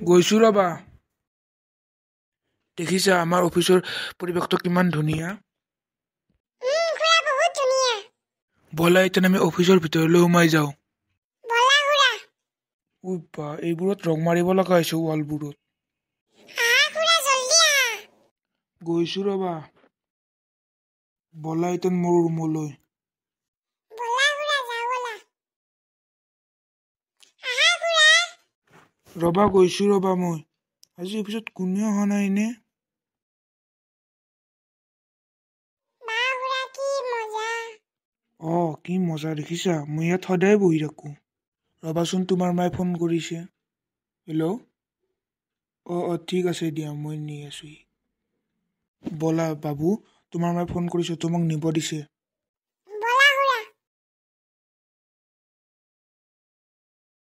গৈছো ৰবা। দেখিছা আমাৰ অফিচৰ পৰিৱেশটো কিমান ধুনীয়া। খুৰা বহুত ধুনীয়া। ব'লা এতিয়া আমি অফিচৰ ভিতৰলৈ সোমাই যাওঁ। বলা খুৰা। উই বা এইবোৰত ৰং মাৰিব লগা হৈছে ৱালবোৰত। আহা খুৰা জল্দি আহা। গৈছো ৰবা। ব'লা এতিয়া মোৰ ৰুমলৈ। বলা খুৰা যাওঁ বলা। আহা খুৰা। ৰবা গৈছো ৰবা মই। আজি অফিচত কোনেও অহা নাই নে? বা খুৰা কি মজা। কি মজা দেখিছা, মই ইয়াত সদায় বহি থাকো। ৰবাচোন তোমাৰ মায়ে ফোন কৰিছে। হেল্ল'। ঠিক আছে দিয়া মই নি আছোহি। ব'লা বাবু, তোমাৰ মায়ে ফোন কৰিছে, তোমাক নিব দিছে।